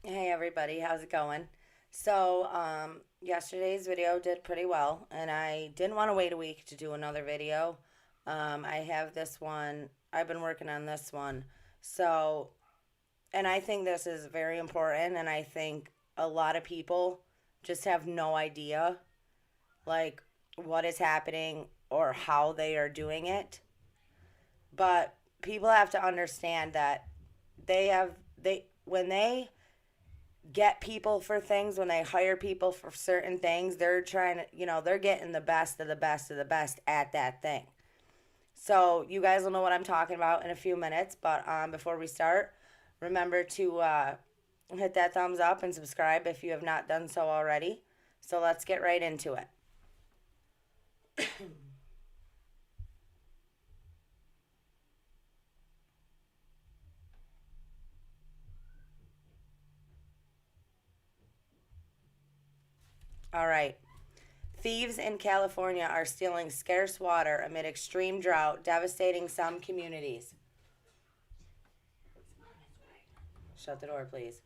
Hey everybody, how's it going? Yesterday's video did pretty well, and I didn't want to wait a week to do another video. I have this one, I've been working on this one. So, and I think this is very important, and I think a lot of people just have no idea, like, what is happening or how they are doing it. But people have to understand that when they get people for things, when they hire people for certain things, they're trying to, they're getting the best of the best of the best at that thing. So you guys will know what I'm talking about in a few minutes. But before we start, remember to hit that thumbs up and subscribe if you have not done so already. So let's get right into it. All right. Thieves in California are stealing scarce water amid extreme drought, devastating some communities. Shut the door, please.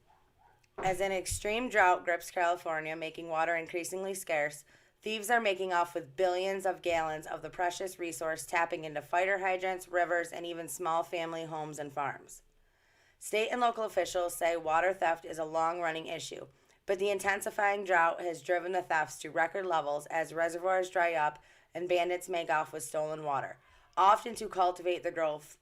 As an extreme drought grips California, making water increasingly scarce, thieves are making off with billions of gallons of the precious resource, tapping into fire hydrants, rivers, and even small family homes and farms. State and local officials say water theft is a long running issue, but the intensifying drought has driven the thefts to record levels as reservoirs dry up and bandits make off with stolen water, often to cultivate the growth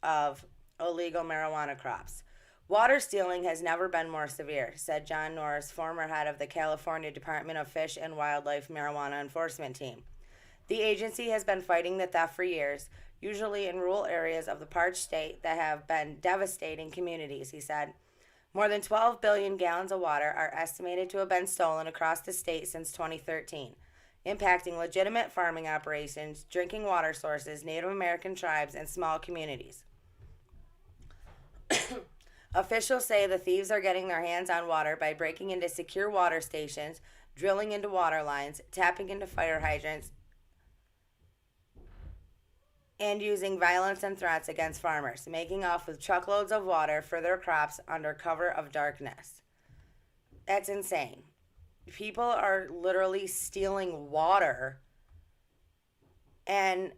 of illegal marijuana crops. Water stealing has never been more severe, said John Norris, former head of the California Department of Fish and Wildlife Marijuana Enforcement Team. The agency has been fighting the theft for years, usually in rural areas of the parched state that have been devastating communities, he said. More than 12 billion gallons of water are estimated to have been stolen across the state since 2013, impacting legitimate farming operations, drinking water sources, Native American tribes, and small communities. Officials say the thieves are getting their hands on water by breaking into secure water stations, drilling into water lines, tapping into fire hydrants, and using violence and threats against farmers, making off with truckloads of water for their crops under cover of darkness. That's insane. People are literally stealing water, and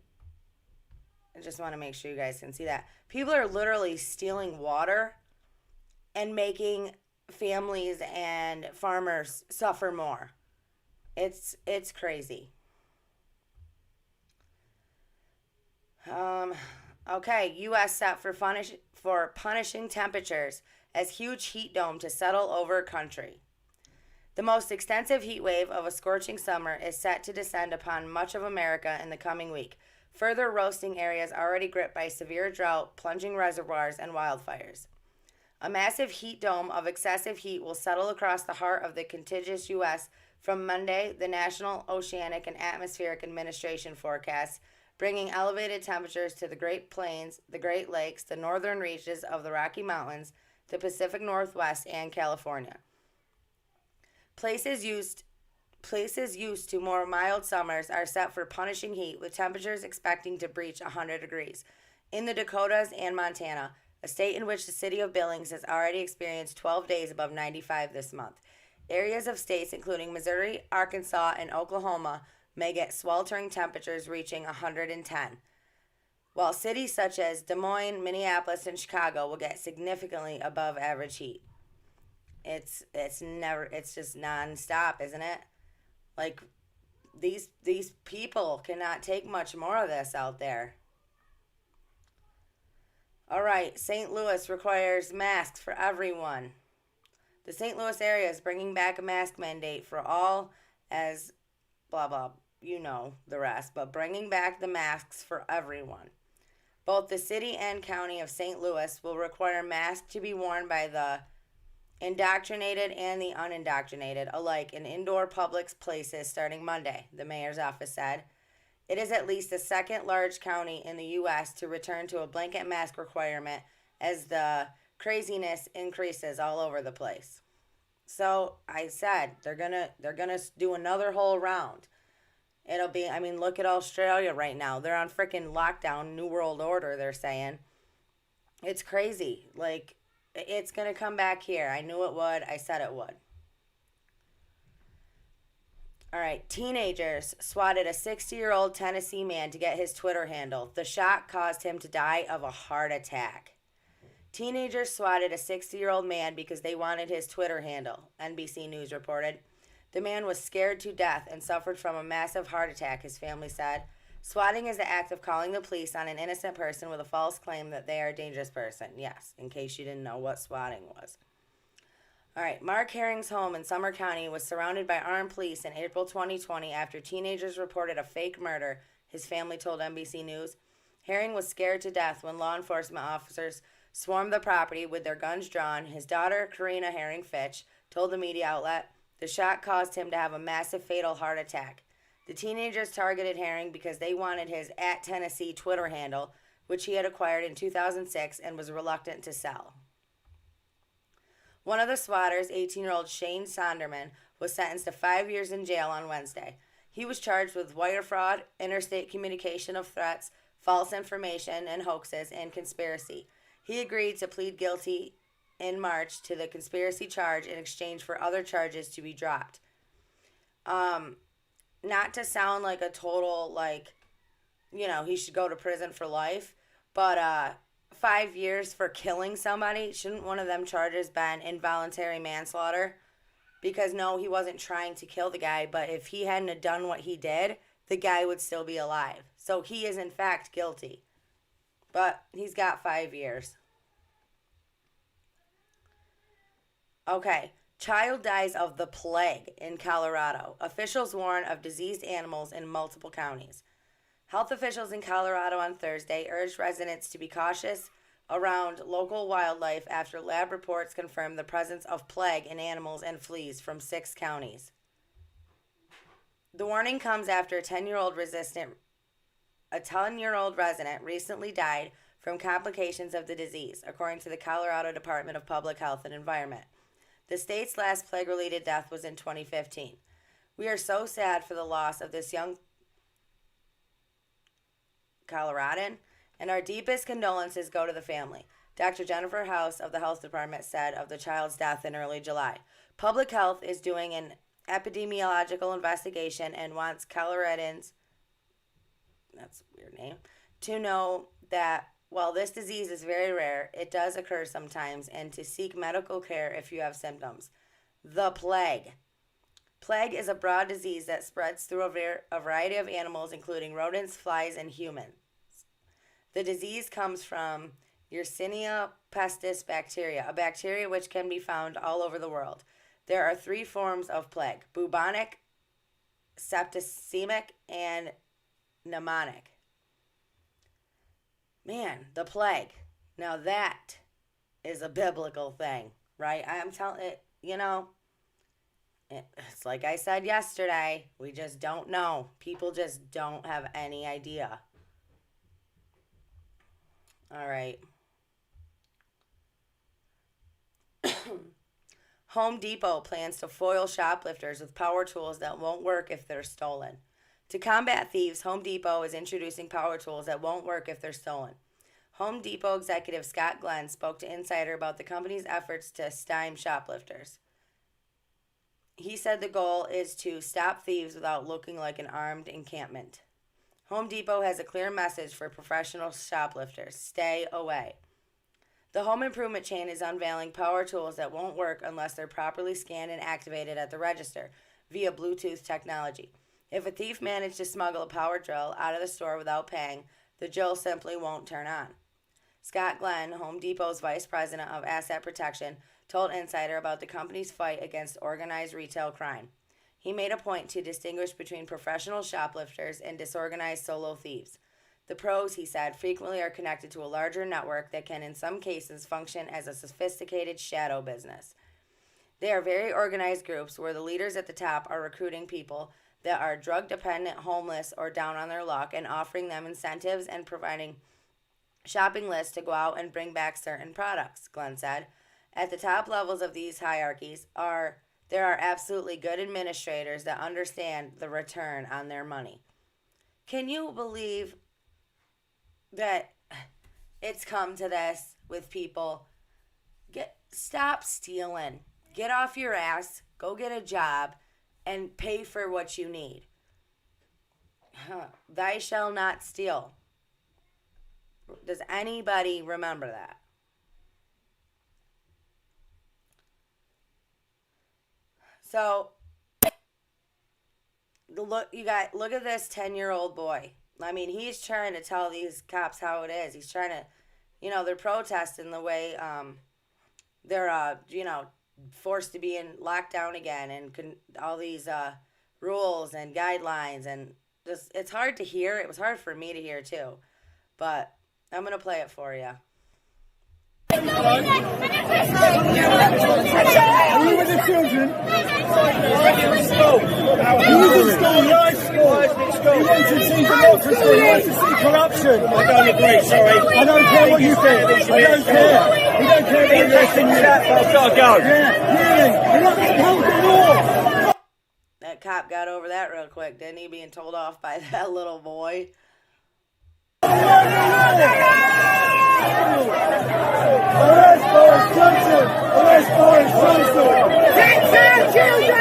I just want to make sure you guys can see that. People are literally stealing water and making families and farmers suffer more. It's crazy. Um, okay, U.S. set for punishing temperatures as huge heat dome to settle over country. The most extensive heat wave of a scorching summer is set to descend upon much of America in the coming week, further roasting areas already gripped by severe drought, plunging reservoirs, and wildfires. A massive heat dome of excessive heat will settle across the heart of the contiguous U.S. from Monday, the National Oceanic and Atmospheric Administration forecasts, bringing elevated temperatures to the Great Plains, the Great Lakes, the northern reaches of the Rocky Mountains, the Pacific Northwest, and California. Places used to more mild summers are set for punishing heat, with temperatures expecting to breach 100 degrees. In the Dakotas and Montana, a state in which the city of Billings has already experienced 12 days above 95 this month. Areas of states including Missouri, Arkansas, and Oklahoma may get sweltering temperatures reaching 110, while cities such as Des Moines, Minneapolis, and Chicago will get significantly above average heat. It's just nonstop, isn't it? Like these people cannot take much more of this out there. All right, St. Louis requires masks for everyone. The St. Louis area is bringing back a mask mandate for all, as blah blah, you know the rest, but bringing back the masks for everyone. Both the city and county of St. Louis will require masks to be worn by the indoctrinated and the unindoctrinated alike in indoor public places starting Monday, the mayor's office said. It is at least the second large county in the U.S. to return to a blanket mask requirement as the craziness increases all over the place. So I said they're gonna do another whole round. It'll be, I mean, look at Australia right now. They're on freaking lockdown, New World Order, they're saying. It's crazy. Like, It's going to come back here. I knew it would. I said it would. All right. Teenagers swatted a 60-year-old Tennessee man to get his Twitter handle. The shock caused him to die of a heart attack. Teenagers swatted a 60-year-old man because they wanted his Twitter handle, NBC News reported. The man was scared to death and suffered from a massive heart attack, his family said. Swatting is the act of calling the police on an innocent person with a false claim that they are a dangerous person. Yes, in case you didn't know what swatting was. All right, Mark Herring's home in Summer County was surrounded by armed police in April 2020 after teenagers reported a fake murder, his family told NBC News. Herring was scared to death when law enforcement officers swarmed the property with their guns drawn. His daughter, Karina Herring Fitch, told the media outlet the shot caused him to have a massive fatal heart attack. The teenagers targeted Herring because they wanted his @Tennessee Twitter handle, which he had acquired in 2006 and was reluctant to sell. One of the swatters, 18-year-old Shane Sonderman, was sentenced to 5 years in jail on Wednesday. He was charged with wire fraud, interstate communication of threats, false information and hoaxes, and conspiracy. He agreed to plead guilty in March to the conspiracy charge in exchange for other charges to be dropped. Not to sound like a total, he should go to prison for life, but 5 years for killing somebody, shouldn't one of them charges been involuntary manslaughter? Because no, he wasn't trying to kill the guy, but if he hadn't have done what he did, the guy would still be alive. So he is in fact guilty. But he's got 5 years. Okay. Child dies of the plague in Colorado. Officials warn of diseased animals in multiple counties. Health officials in Colorado on Thursday urged residents to be cautious around local wildlife after lab reports confirmed the presence of plague in animals and fleas from 6 counties. The warning comes after a 10-year-old resident recently died from complications of the disease, according to the Colorado Department of Public Health and Environment. The state's last plague-related death was in 2015. We are so sad for the loss of this young Coloradan, and our deepest condolences go to the family, Dr. Jennifer House of the Health Department said of the child's death in early July. Public Health is doing an epidemiological investigation and wants Coloradans, that's a weird name, to know that while this disease is very rare, it does occur sometimes, and to seek medical care if you have symptoms. The plague. Plague is a broad disease that spreads through a variety of animals, including rodents, flies, and humans. The disease comes from Yersinia pestis bacteria, a bacteria which can be found all over the world. There are 3 forms of plague: bubonic, septicemic, and pneumonic. Man, the plague. Now that is a biblical thing, right? I'm telling it, it's like I said yesterday, we just don't know. People just don't have any idea. All right. Home Depot plans to foil shoplifters with power tools that won't work if they're stolen. To combat thieves, Home Depot is introducing power tools that won't work if they're stolen. Home Depot executive Scott Glenn spoke to Insider about the company's efforts to stymie shoplifters. He said the goal is to stop thieves without looking like an armed encampment. Home Depot has a clear message for professional shoplifters: stay away. The home improvement chain is unveiling power tools that won't work unless they're properly scanned and activated at the register via Bluetooth technology. If a thief managed to smuggle a power drill out of the store without paying, the drill simply won't turn on. Scott Glenn, Home Depot's vice president of asset protection, told Insider about the company's fight against organized retail crime. He made a point to distinguish between professional shoplifters and disorganized solo thieves. The pros, he said, frequently are connected to a larger network that can in some cases function as a sophisticated shadow business. They are very organized groups where the leaders at the top are recruiting people that are drug dependent, homeless, or down on their luck, and offering them incentives and providing shopping lists to go out and bring back certain products, Glenn said. At the top levels of these hierarchies there are absolutely good administrators that understand the return on their money. Can you believe that it's come to this with people? Stop stealing. Get off your ass. Go get a job and pay for what you need. Thou shalt not steal. Does anybody remember that? So, look at this 10-year-old boy. I mean, he's trying to tell these cops how it is. He's trying to, they're protesting the way they're, forced to be in lockdown again, and all these rules and guidelines, and just, it's hard to hear. It was hard for me to hear too, but I'm going to play it for you. Are you with the children? You're in school. You're in school. You're in school. You want to see democracy. You want to see corruption. I don't agree, sorry. I don't care what you think. I don't care. You don't care about your opinion. I've got to go. Yeah, really. You're not going to hold the law. That cop got over that real quick, didn't he? Being told off by that little boy. Arrest Boris Johnson! Arrest Boris Johnson! Take care, children!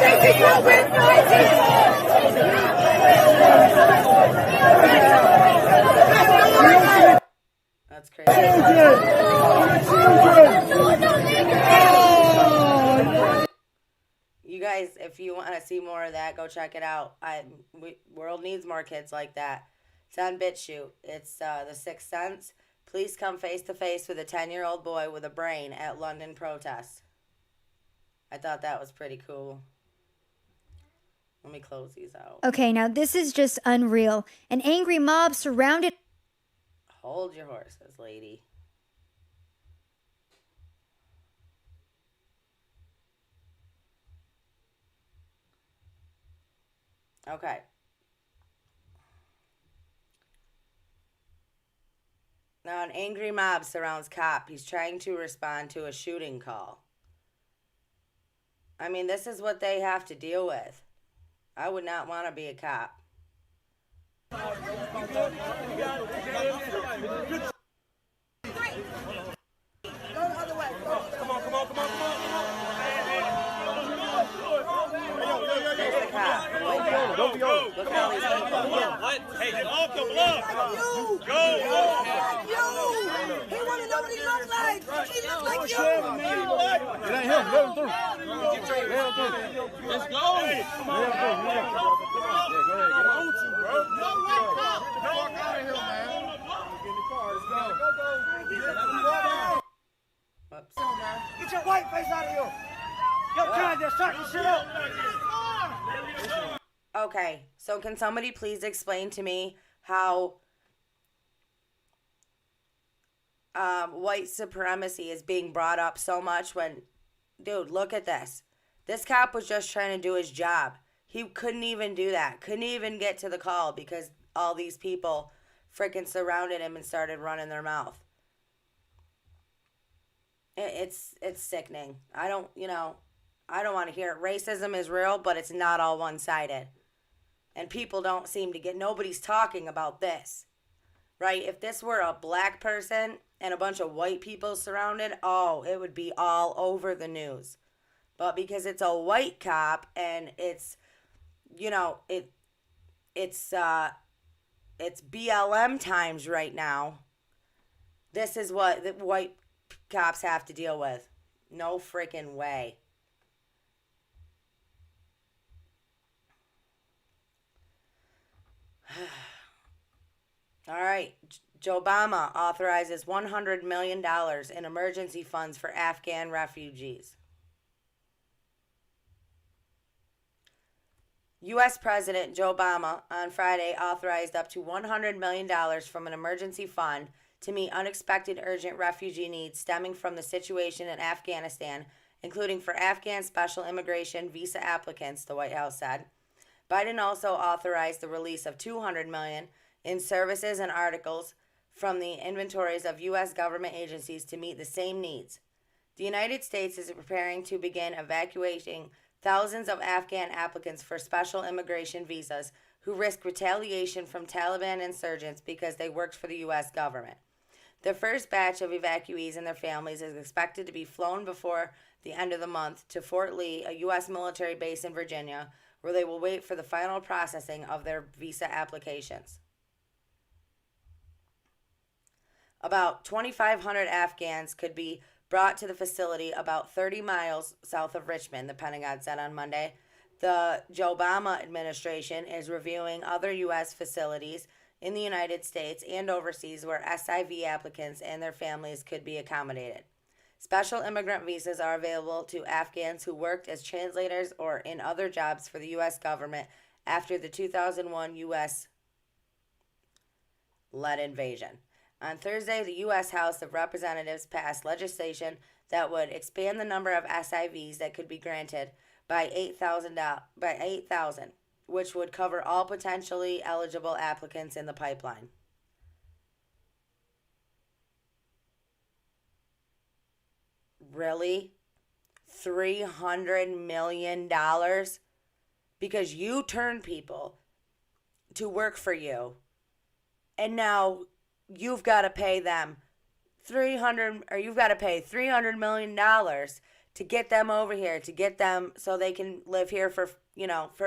This is what we're fighting for! That's crazy. You guys, if you want to see more of that, go check it out. World needs more kids like that. It's on BitChute. It's The Sixth Sense. Police come face to face with a 10-year-old boy with a brain at London protests. I thought that was pretty cool. Let me close these out. Okay, now this is just unreal. An angry mob surrounded... Hold your horses, lady. Okay. Now, an angry mob surrounds cop. He's trying to respond to a shooting call. I mean, this is what they have to deal with. I would not want to be a cop. There's the cop. Look at all these people. Hey, off the block! Go! He want to know what he looks like! He looks like you! It ain't him. Let him through. Let him through. Let's go! Let him through. Yeah, go ahead. No white cop! No walk out of here, man! Get in the car. Let's go. Whoops. Get your white face out of here. You're trying to start this shit up. Okay, so can somebody please explain to me how white supremacy is being brought up so much when, dude, look at this. This cop was just trying to do his job. He couldn't even do that. Couldn't even get to the call because all these people freaking surrounded him and started running their mouth. It's sickening. I don't want to hear it. Racism is real, but it's not all one-sided. And people don't seem to get, nobody's talking about this, right? If this were a black person and a bunch of white people surrounded, oh, it would be all over the news. But because it's a white cop and it's, it's BLM times right now, this is what the white cops have to deal with. No freaking way. All right. Joe Obama authorizes $100 million in emergency funds for Afghan refugees. U.S. President Joe Obama on Friday authorized up to $100 million from an emergency fund to meet unexpected urgent refugee needs stemming from the situation in Afghanistan, including for Afghan special immigration visa applicants, the White House said. Biden also authorized the release of $200 million in services and articles from the inventories of U.S. government agencies to meet the same needs. The United States is preparing to begin evacuating thousands of Afghan applicants for special immigration visas who risk retaliation from Taliban insurgents because they worked for the U.S. government. The first batch of evacuees and their families is expected to be flown before the end of the month to Fort Lee, a U.S. military base in Virginia, where they will wait for the final processing of their visa applications. About 2,500 Afghans could be brought to the facility about 30 miles south of Richmond, the Pentagon said on Monday. The Joe Obama administration is reviewing other U.S. facilities in the United States and overseas where SIV applicants and their families could be accommodated. Special immigrant visas are available to Afghans who worked as translators or in other jobs for the U.S. government after the 2001 U.S.-led invasion. On Thursday, the U.S. House of Representatives passed legislation that would expand the number of SIVs that could be granted by 8,000, which would cover all potentially eligible applicants in the pipeline. Really? $300 million? Because you turn people to work for you, and now you've got to pay them $300 million to get them over here, to get them so they can live here for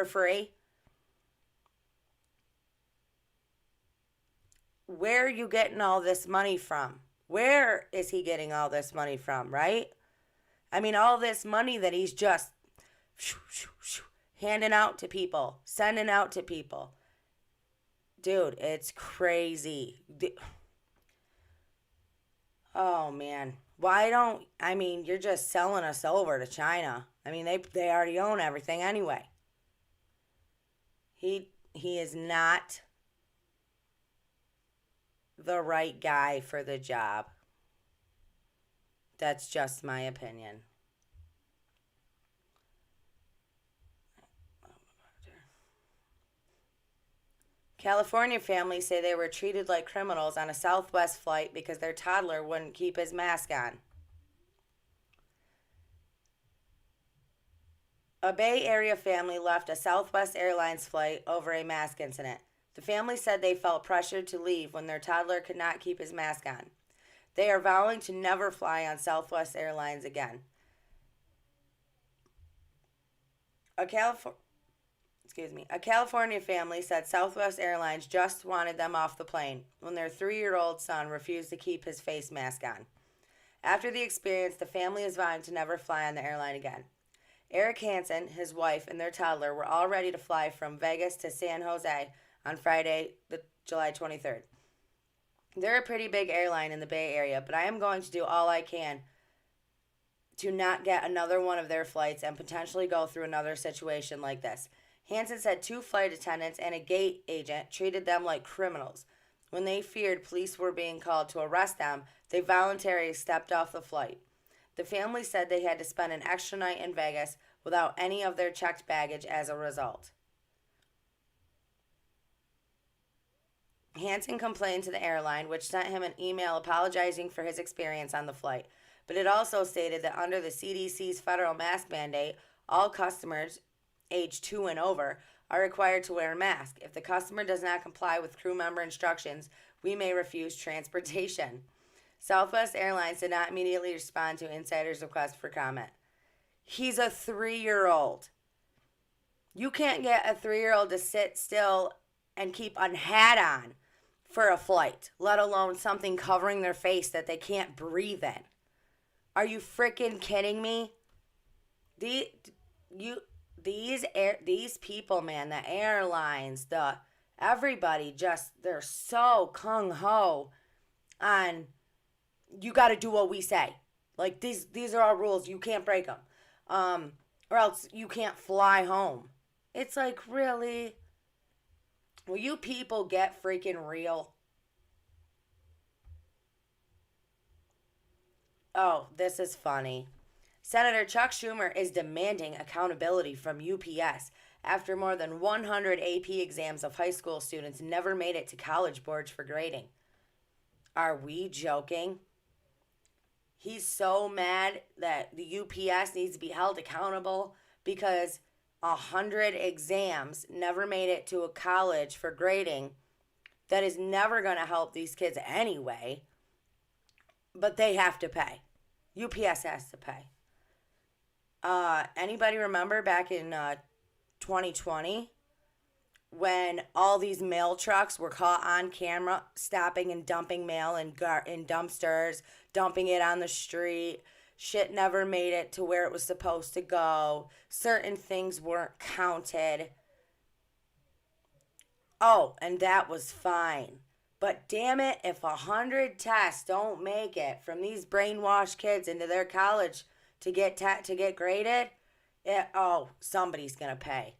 free. Where are you getting all this money from? Where is he getting all this money from, right? I mean, all this money that he's just handing out to people, sending out to people. Dude, it's crazy. Oh, man. You're just selling us over to China. I mean, they already own everything anyway. He is not the right guy for the job. That's just my opinion. California families say they were treated like criminals on a Southwest flight because their toddler wouldn't keep his mask on. A Bay Area family left a Southwest Airlines flight over a mask incident. The family said they felt pressured to leave when their toddler could not keep his mask on. They are vowing to never fly on Southwest Airlines again. A California family said Southwest Airlines just wanted them off the plane when their 3-year-old son refused to keep his face mask on. After the experience, the family is vowing to never fly on the airline again. Eric Hansen, his wife, and their toddler were all ready to fly from Vegas to San Jose on Friday, July 23rd. They're a pretty big airline in the Bay Area, but I am going to do all I can to not get another one of their flights and potentially go through another situation like this. Hansen said 2 flight attendants and a gate agent treated them like criminals. When they feared police were being called to arrest them, they voluntarily stepped off the flight. The family said they had to spend an extra night in Vegas without any of their checked baggage as a result. Hansen complained to the airline, which sent him an email apologizing for his experience on the flight. But it also stated that under the CDC's federal mask mandate, all customers age 2 and over are required to wear a mask. If the customer does not comply with crew member instructions, we may refuse transportation. Southwest Airlines did not immediately respond to insiders' request for comment. He's a 3-year-old. You can't get a 3-year-old to sit still and keep a hat on for a flight, let alone something covering their face that they can't breathe in. Are you freaking kidding me? These people, man, the airlines, everybody they're so kung-ho on you got to do what we say. Like, these are our rules. You can't break them. Or else you can't fly home. It's like, really? Will you people get freaking real? Oh, this is funny. Senator Chuck Schumer is demanding accountability from UPS after more than 100 AP exams of high school students never made it to college boards for grading. Are we joking? He's so mad that the UPS needs to be held accountable because 100 exams never made it to a college for grading that is never going to help these kids anyway. but they have to pay. UPS has to pay. Anybody remember back in 2020 when all these mail trucks were caught on camera stopping and dumping mail in dumpsters, dumping it on the street? Shit never made it to where it was supposed to go. Certain things weren't counted. Oh, and that was fine. But damn it, if 100 tests don't make it from these brainwashed kids into their college to get graded, somebody's gonna pay.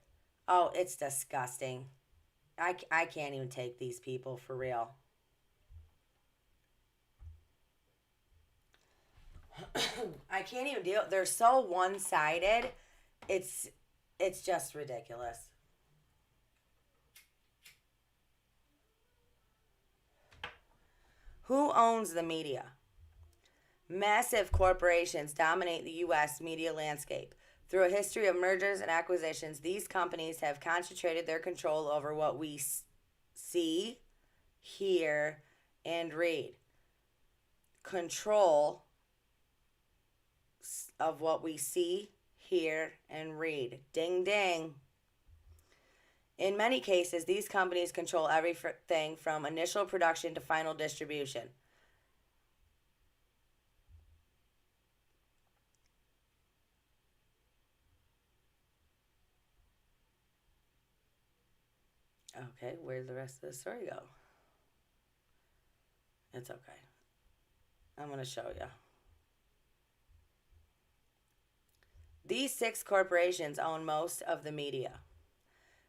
Oh, it's disgusting. I can't even take these people for real. I can't even deal. They're so one-sided. It's just ridiculous. Who owns the media? Massive corporations dominate the U.S. media landscape. Through a history of mergers and acquisitions, these companies have concentrated their control over what we see, hear, and read. Control of what we see, hear, and read. Ding, ding. In many cases, these companies control everything from initial production to final distribution. Okay, where'd the rest of the story go? It's okay. I'm going to show you. These 6 corporations own most of the media.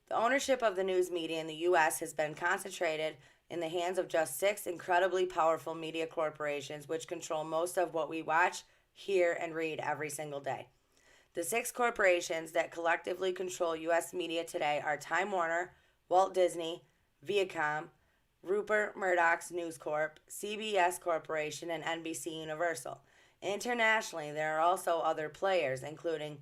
The ownership of the news media in the U.S. has been concentrated in the hands of just 6 incredibly powerful media corporations, which control most of what we watch, hear, and read every single day. The 6 corporations that collectively control U.S. media today are Time Warner, Walt Disney, Viacom, Rupert Murdoch's News Corp, CBS Corporation, and NBC Universal. Internationally, there are also other players, including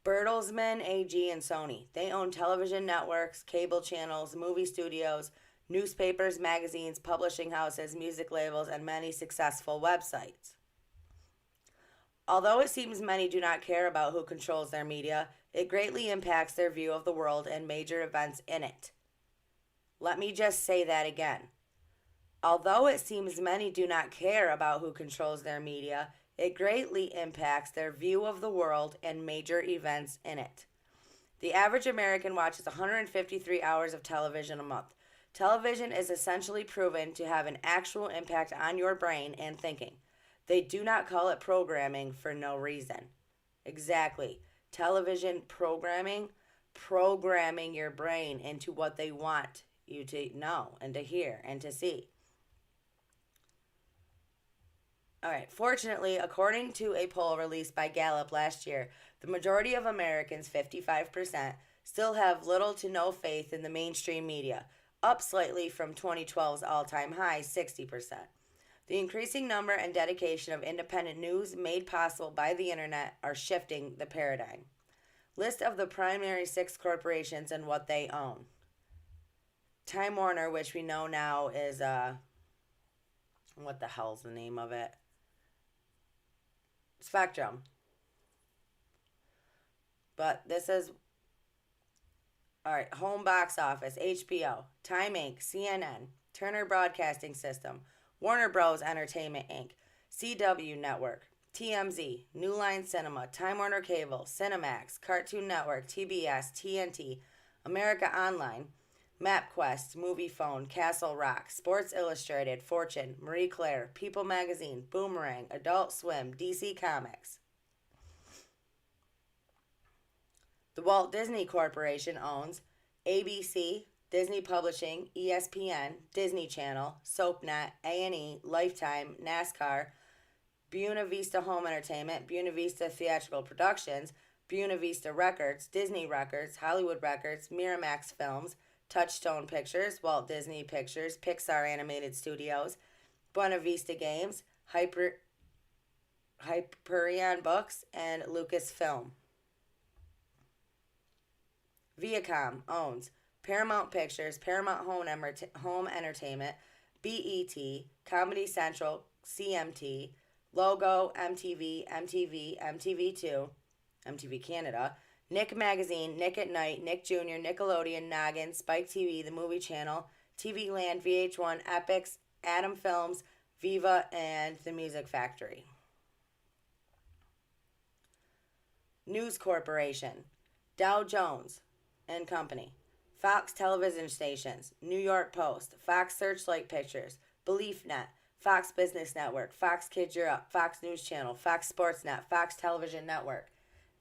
Bertelsmann AG and Sony. They own television networks, cable channels, movie studios, newspapers, magazines, publishing houses, music labels, and many successful websites. Although it seems many do not care about who controls their media, it greatly impacts their view of the world and major events in it. Let me just say that again. Although it seems many do not care about who controls their media, it greatly impacts their view of the world and major events in it. The average American watches 153 hours of television a month. Television is essentially proven to have an actual impact on your brain and thinking. They do not call it programming for no reason. Exactly. Television programming your brain into what they want you to know and to hear and to see. All right. Fortunately, according to a poll released by Gallup last year, the majority of Americans, 55%, still have little to no faith in the mainstream media, up slightly from 2012's all-time high, 60%. The increasing number and dedication of independent news made possible by the internet are shifting the paradigm. List of the primary 6 corporations and what they own. Time Warner, which we know now is, what the hell's the name of it? Spectrum. But this is, alright, home box office, HBO, Time Inc., CNN, Turner Broadcasting System, Warner Bros. Entertainment Inc., CW Network, TMZ, New Line Cinema, Time Warner Cable, Cinemax, Cartoon Network, TBS, TNT, America Online, MapQuest, Movie Phone, Castle Rock, Sports Illustrated, Fortune, Marie Claire, People Magazine, Boomerang, Adult Swim, DC Comics. The Walt Disney Corporation owns ABC, Disney Publishing, ESPN, Disney Channel, SoapNet, A&E, Lifetime, NASCAR, Buena Vista Home Entertainment, Buena Vista Theatrical Productions, Buena Vista Records, Disney Records, Hollywood Records, Miramax Films, Touchstone Pictures, Walt Disney Pictures, Pixar Animated Studios, Buena Vista Games, Hyperion Books, and Lucasfilm. Viacom owns Paramount Pictures, Paramount Home Entertainment, BET, Comedy Central, CMT, Logo, MTV2, MTV Canada, Nick Magazine, Nick at Night, Nick Jr., Nickelodeon, Noggin, Spike TV, The Movie Channel, TV Land, VH1, Epix, Adam Films, Viva, and The Music Factory. News Corporation, Dow Jones and Company, Fox Television Stations, New York Post, Fox Searchlight Pictures, BeliefNet, Fox Business Network, Fox Kids Europe, Fox News Channel, Fox Sportsnet, Fox Television Network,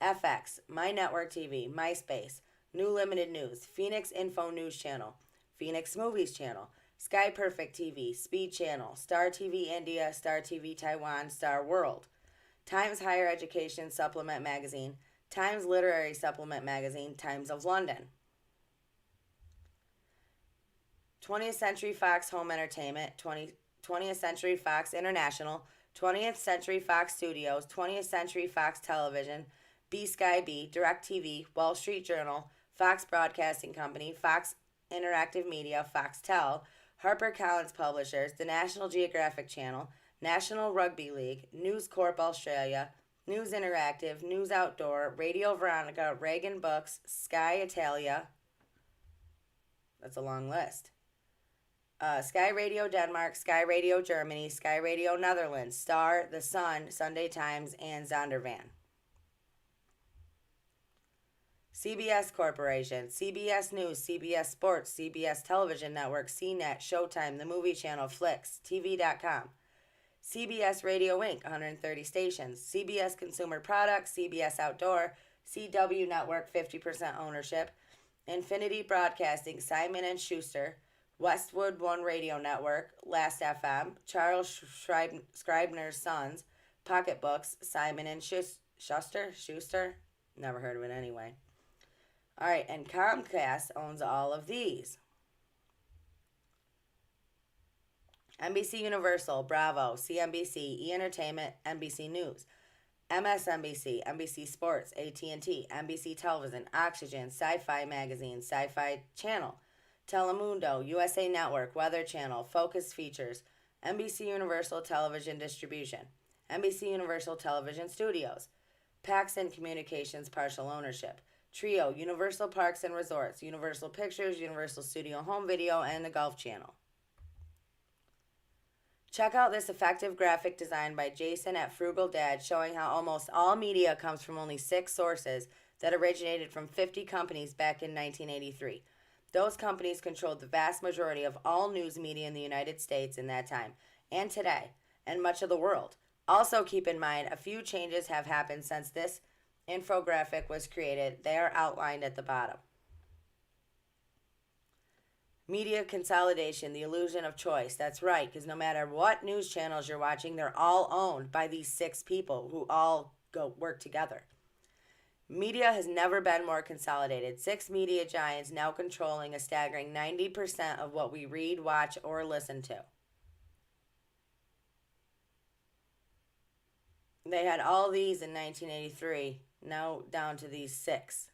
FX, My Network TV, MySpace, New Limited News, Phoenix Info News Channel, Phoenix Movies Channel, Sky Perfect TV, Speed Channel, Star TV India, Star TV Taiwan, Star World, Times Higher Education Supplement Magazine, Times Literary Supplement Magazine, Times of London. 20th Century Fox Home Entertainment, 20th Century Fox International, 20th Century Fox Studios, 20th Century Fox Television, B-Sky B, DirecTV, Wall Street Journal, Fox Broadcasting Company, Fox Interactive Media, Foxtel, HarperCollins Publishers, The National Geographic Channel, National Rugby League, News Corp Australia, News Interactive, News Outdoor, Radio Veronica, Reagan Books, Sky Italia. That's a long list. Sky Radio Denmark, Sky Radio Germany, Sky Radio Netherlands, Star, The Sun, Sunday Times, and Zondervan. CBS Corporation, CBS News, CBS Sports, CBS Television Network, CNET, Showtime, The Movie Channel, Flix, TV.com. CBS Radio Inc., 130 stations. CBS Consumer Products, CBS Outdoor, CW Network, 50% ownership. Infinity Broadcasting, Simon & Schuster, Westwood One Radio Network, Last FM, Charles Scribner's Sons, Pocketbooks, Simon & Schuster? Never heard of it anyway. All right, and Comcast owns all of these. NBC Universal, Bravo, CNBC, E! Entertainment, NBC News, MSNBC, NBC Sports, AT&T, NBC Television, Oxygen, Sci-Fi Magazine, Sci-Fi Channel, Telemundo, USA Network, Weather Channel, Focus Features, NBC Universal Television Distribution, NBC Universal Television Studios, Paxson Communications Partial Ownership, Trio, Universal Parks and Resorts, Universal Pictures, Universal Studio Home Video, and the Golf Channel. Check out this effective graphic design by Jason at Frugal Dad showing how almost all media comes from only 6 sources that originated from 50 companies back in 1983. Those companies controlled the vast majority of all news media in the United States in that time, and today, and much of the world. Also keep in mind, a few changes have happened since this infographic was created. They are outlined at the bottom. Media consolidation, the illusion of choice. That's right, because no matter what news channels you're watching, they're all owned by these 6 people who all go work together. Media has never been more consolidated. 6 media giants now controlling a staggering 90% of what we read, watch, or listen to. They had all these in 1983, now down to these 6.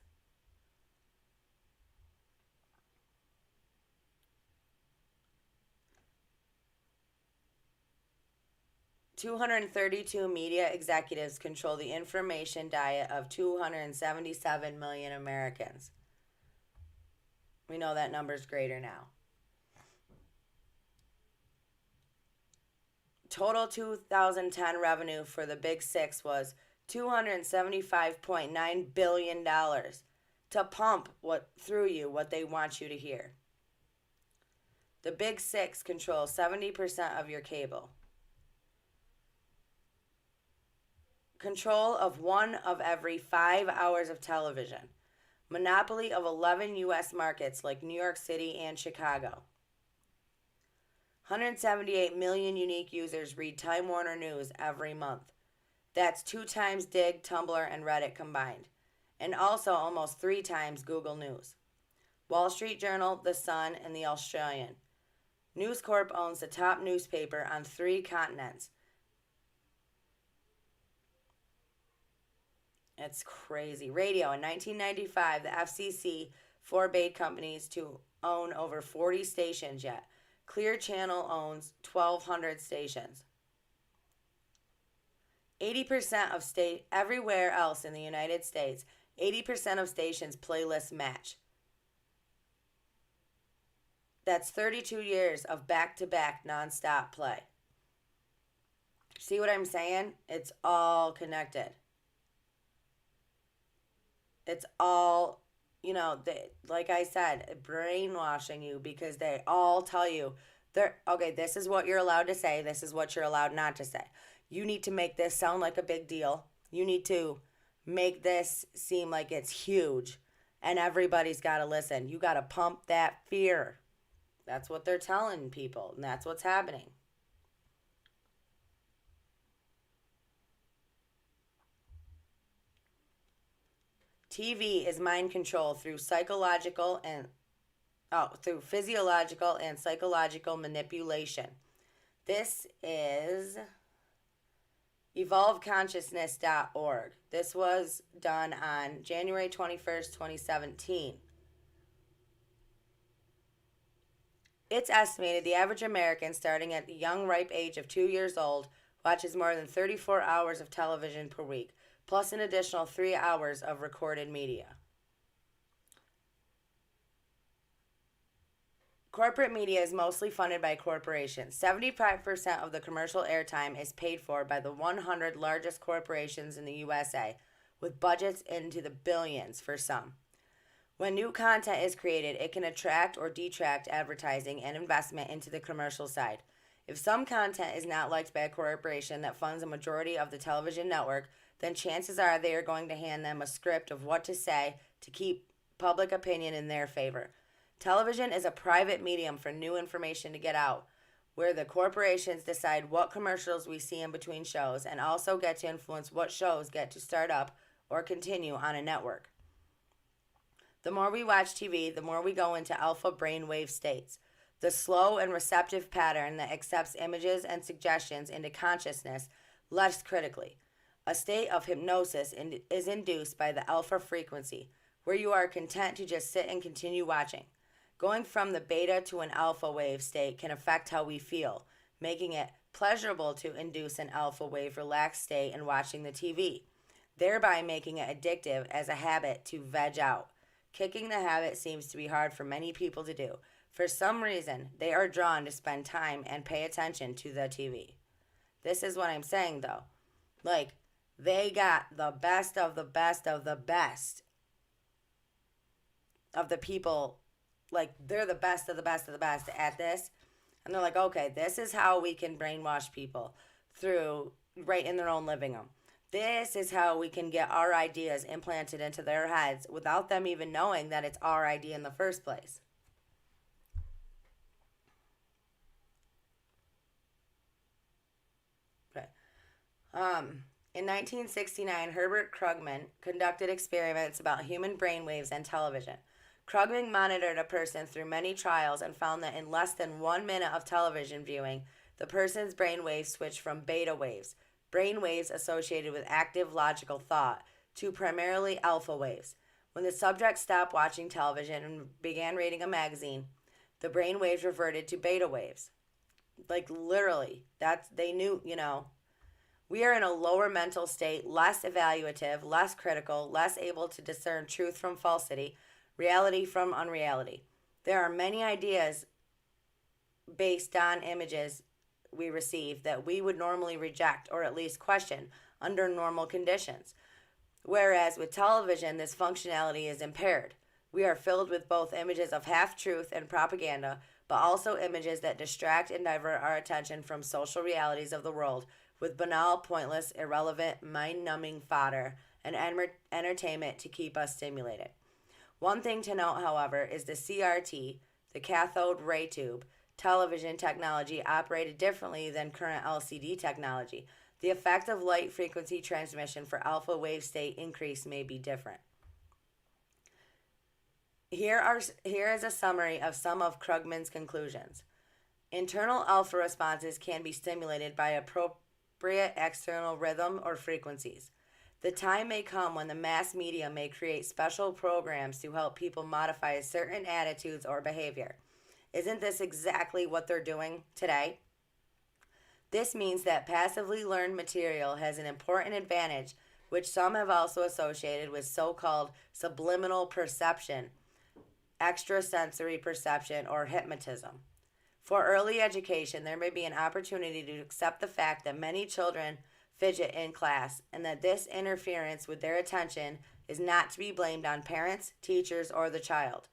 "232 media executives control the information diet of 277 million Americans." We know that number's greater now. Total 2010 revenue for the Big 6 was $275.9 billion to pump through you what they want you to hear. The Big 6 control 70% of your cable. Control of 1 of every 5 hours of television. Monopoly of 11 U.S. markets like New York City and Chicago. 178 million unique users read Time Warner News every month. That's 2 times Dig, Tumblr, and Reddit combined. And also almost 3 times Google News. Wall Street Journal, The Sun, and The Australian. News Corp owns the top newspaper on 3 continents. It's crazy. Radio. In 1995, the FCC forbade companies to own over 40 stations yet. Clear Channel owns 1,200 stations. 80% of everywhere else in the United States, 80% of stations playlist match. That's 32 years of back-to-back nonstop play. See what I'm saying? It's all connected. It's all, like I said, brainwashing you because they all tell you, okay, this is what you're allowed to say. This is what you're allowed not to say. You need to make this sound like a big deal. You need to make this seem like it's huge. And everybody's got to listen. You got to pump that fear. That's what they're telling people. And that's what's happening. TV is mind control through physiological and psychological manipulation. This is evolveconsciousness.org. This was done on January 21st, 2017. It's estimated the average American, starting at the young, ripe age of 2 years old, watches more than 34 hours of television per week, plus an additional 3 hours of recorded media. Corporate media is mostly funded by corporations. 75% of the commercial airtime is paid for by the 100 largest corporations in the USA, with budgets into the billions for some. When new content is created, it can attract or detract advertising and investment into the commercial side. If some content is not liked by a corporation that funds a majority of the television network, then chances are they are going to hand them a script of what to say to keep public opinion in their favor. Television is a private medium for new information to get out, where the corporations decide what commercials we see in between shows and also get to influence what shows get to start up or continue on a network. The more we watch TV, the more we go into alpha brainwave states, the slow and receptive pattern that accepts images and suggestions into consciousness less critically. A state of hypnosis is induced by the alpha frequency, where you are content to just sit and continue watching. Going from the beta to an alpha wave state can affect how we feel, making it pleasurable to induce an alpha wave relaxed state and watching the TV, thereby making it addictive as a habit to veg out. Kicking the habit seems to be hard for many people to do. For some reason, they are drawn to spend time and pay attention to the TV. This is what I'm saying, though. Like, they got the best of the best of the best of the people. Like, they're the best of the best of the best at this. And they're like, okay, this is how we can brainwash people through right in their own living room. This is how we can get our ideas implanted into their heads without them even knowing that it's our idea in the first place. Okay. In 1969, Herbert Krugman conducted experiments about human brainwaves and television. Krugman monitored a person through many trials and found that in less than 1 minute of television viewing, the person's brainwaves switched from beta waves, brainwaves associated with active logical thought, to primarily alpha waves. When the subject stopped watching television and began reading a magazine, the brainwaves reverted to beta waves. Like, literally, they knew, We are in a lower mental state, less evaluative, less critical, less able to discern truth from falsity, reality from unreality. There are many ideas based on images we receive that we would normally reject or at least question under normal conditions. Whereas with television, this functionality is impaired. We are filled with both images of half-truth and propaganda, but also images that distract and divert our attention from social realities of the world with banal, pointless, irrelevant, mind-numbing fodder and entertainment to keep us stimulated. One thing to note, however, is the CRT, the cathode ray tube, television technology operated differently than current LCD technology. The effect of light frequency transmission for alpha wave state increase may be different. Here is a summary of some of Krugman's conclusions. Internal alpha responses can be stimulated by appropriate external rhythm or frequencies. The time may come when the mass media may create special programs to help people modify certain attitudes or behavior. Isn't this exactly what they're doing today? This means that passively learned material has an important advantage, which some have also associated with so-called subliminal perception, extrasensory perception, or hypnotism. For early education, there may be an opportunity to accept the fact that many children fidget in class and that this interference with their attention is not to be blamed on parents, teachers, or the child.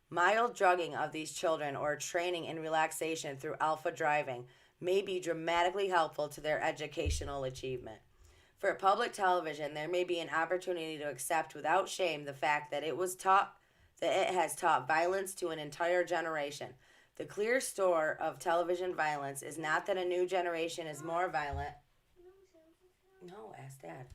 Mild drugging of these children or training in relaxation through alpha driving may be dramatically helpful to their educational achievement. For public television, there may be an opportunity to accept without shame the fact that it has taught violence to an entire generation. The clear store of television violence is not that a new generation is more violent. No, ask Dad.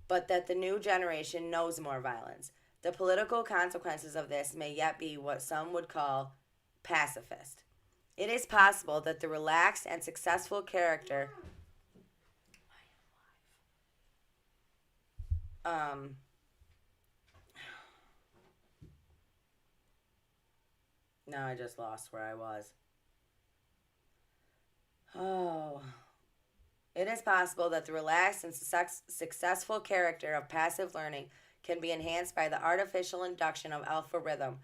But that the new generation knows more violence. The political consequences of this may yet be what some would call pacifist. It is possible that the relaxed and successful character now I just lost where I was. It is possible that the relaxed and successful character of passive learning can be enhanced by the artificial induction of alpha rhythm,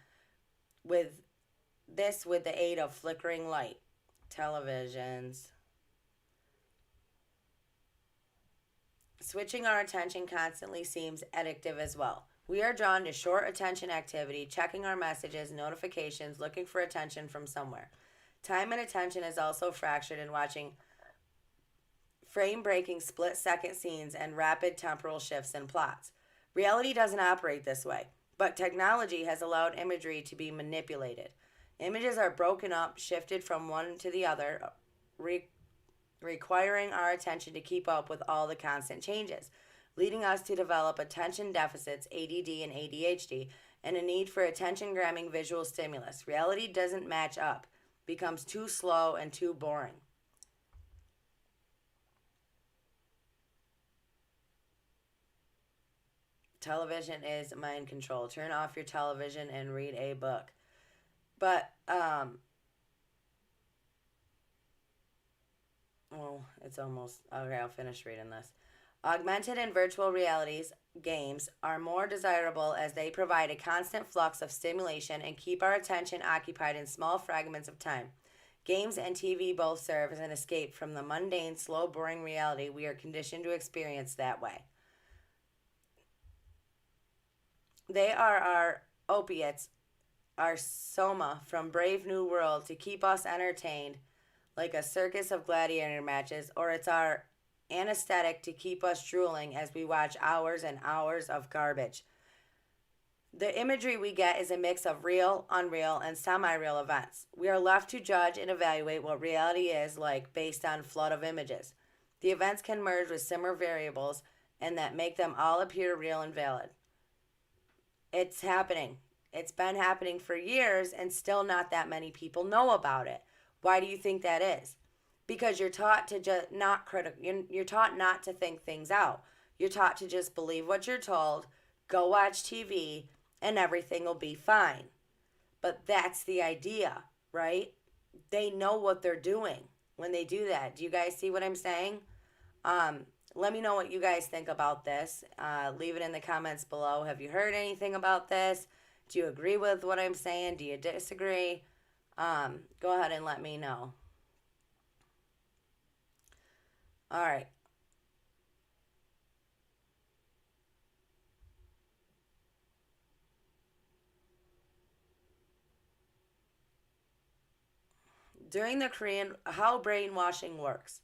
with the aid of flickering light, televisions. Switching our attention constantly seems addictive as well. We are drawn to short attention activity, checking our messages, notifications, looking for attention from somewhere. Time and attention is also fractured in watching frame-breaking split-second scenes and rapid temporal shifts in plots. Reality doesn't operate this way, but technology has allowed imagery to be manipulated. Images are broken up, shifted from one to the other, requiring our attention to keep up with all the constant changes, leading us to develop attention deficits, ADD and ADHD, and a need for attention-grabbing visual stimulus. Reality doesn't match up, becomes too slow and too boring. Television is mind control. Turn off your television and read a book. But, it's almost, okay, I'll finish reading this. Augmented and virtual realities games are more desirable as they provide a constant flux of stimulation and keep our attention occupied in small fragments of time. Games and TV both serve as an escape from the mundane, slow, boring reality we are conditioned to experience that way. They are our opiates, our soma from Brave New World to keep us entertained like a circus of gladiator matches, or it's our anesthetic to keep us drooling as we watch hours and hours of garbage. The imagery we get is a mix of real, unreal, and semi-real events. We are left to judge and evaluate what reality is like based on flood of images. The events can merge with similar variables and that make them all appear real and valid. It's happening. It's been happening for years and still not that many people know about it. Why do you think that is? Because you're taught to just not you're taught not to think things out. You're taught to just believe what you're told, go watch TV, and everything will be fine. But that's the idea, right? They know what they're doing when they do that. Do you guys see what I'm saying? Let me know what you guys think about this. Leave it in the comments below. Have you heard anything about this? Do you agree with what I'm saying? Do you disagree? Go ahead and let me know. All right. How brainwashing works.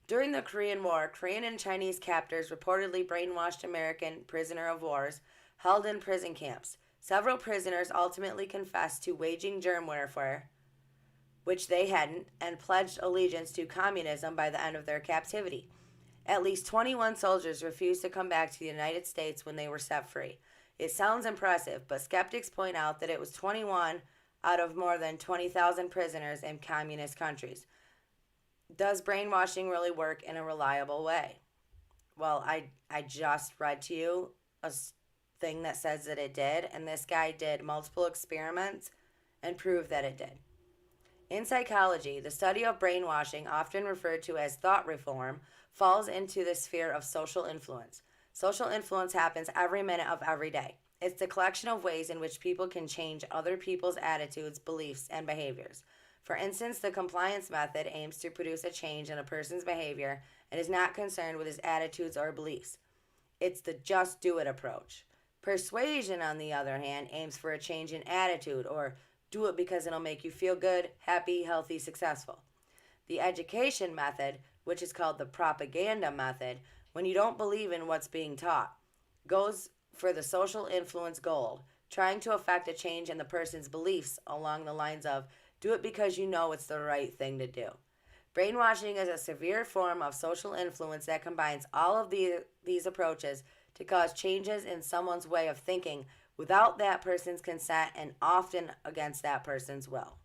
During the Korean War, Korean and Chinese captors reportedly brainwashed American prisoner of wars held in prison camps. Several prisoners ultimately confessed to waging germ warfare, which they hadn't, and pledged allegiance to communism by the end of their captivity. At least 21 soldiers refused to come back to the United States when they were set free. It sounds impressive, but skeptics point out that it was 21 out of more than 20,000 prisoners in communist countries. Does brainwashing really work in a reliable way? Well, I just read to you a thing that says that it did, and this guy did multiple experiments and proved that it did. In psychology, the study of brainwashing, often referred to as thought reform, falls into the sphere of social influence. Social influence happens every minute of every day. It's the collection of ways in which people can change other people's attitudes, beliefs, and behaviors. For instance, the compliance method aims to produce a change in a person's behavior and is not concerned with his attitudes or beliefs. It's the just do it approach. Persuasion, on the other hand, aims for a change in attitude or do it because it'll make you feel good, happy, healthy, successful. The education method, which is called the propaganda method, when you don't believe in what's being taught, goes for the social influence goal, trying to affect a change in the person's beliefs along the lines of do it because you know it's the right thing to do. Brainwashing is a severe form of social influence that combines all of these approaches to cause changes in someone's way of thinking without that person's consent and often against that person's will.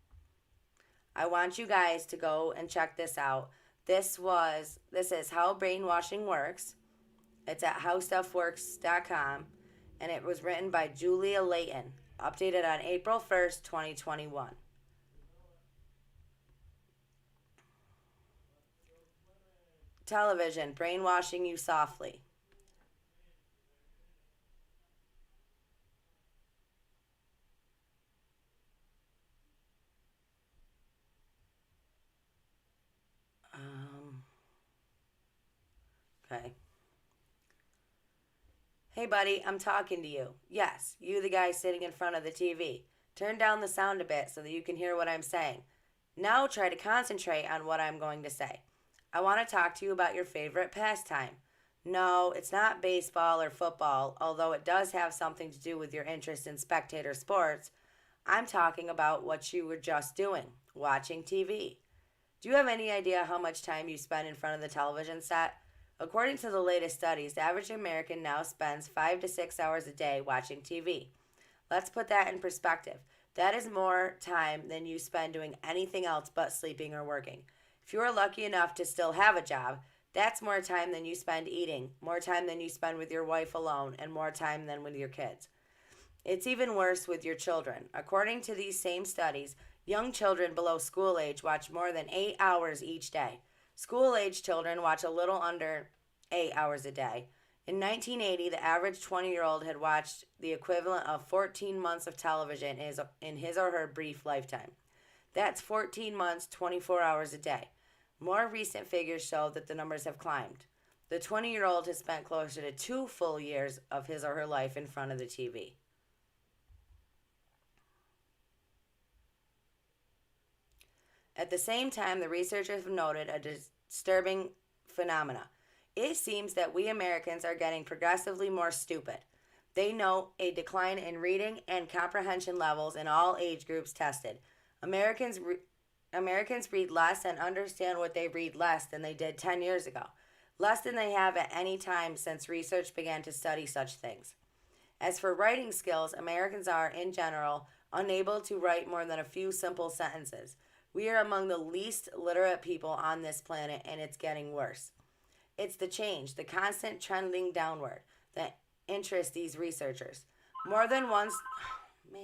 I want you guys to go and check this out. This is How Brainwashing Works. It's at howstuffworks.com, and it was written by Julia Layton, updated on April 1st, 2021. Television, brainwashing you softly. Okay. Hey, buddy, I'm talking to you. Yes, you, the guy sitting in front of the TV. Turn down the sound a bit so that you can hear what I'm saying. Now try to concentrate on what I'm going to say. I want to talk to you about your favorite pastime. No, it's not baseball or football, although it does have something to do with your interest in spectator sports. I'm talking about what you were just doing, watching TV. Do you have any idea how much time you spend in front of the television set? According to the latest studies, the average American now spends 5 to 6 hours a day watching TV. Let's put that in perspective. That is more time than you spend doing anything else but sleeping or working. If you are lucky enough to still have a job, that's more time than you spend eating, more time than you spend with your wife alone, and more time than with your kids. It's even worse with your children. According to these same studies, young children below school age watch more than 8 hours each day. School-age children watch a little under 8 hours a day. In 1980, the average 20-year-old had watched the equivalent of 14 months of television in his or her brief lifetime. That's 14 months, 24 hours a day. More recent figures show that the numbers have climbed. The 20-year-old has spent closer to 2 full years of his or her life in front of the TV. At the same time, the researchers have noted a disturbing phenomena. It seems that we Americans are getting progressively more stupid. They note a decline in reading and comprehension levels in all age groups tested. Americans read less and understand what they read less than they did 10 years ago, less than they have at any time since research began to study such things. As for writing skills, Americans are, in general, unable to write more than a few simple sentences. We are among the least literate people on this planet, and it's getting worse. It's the change, the constant trending downward, that interests these researchers. More than once, I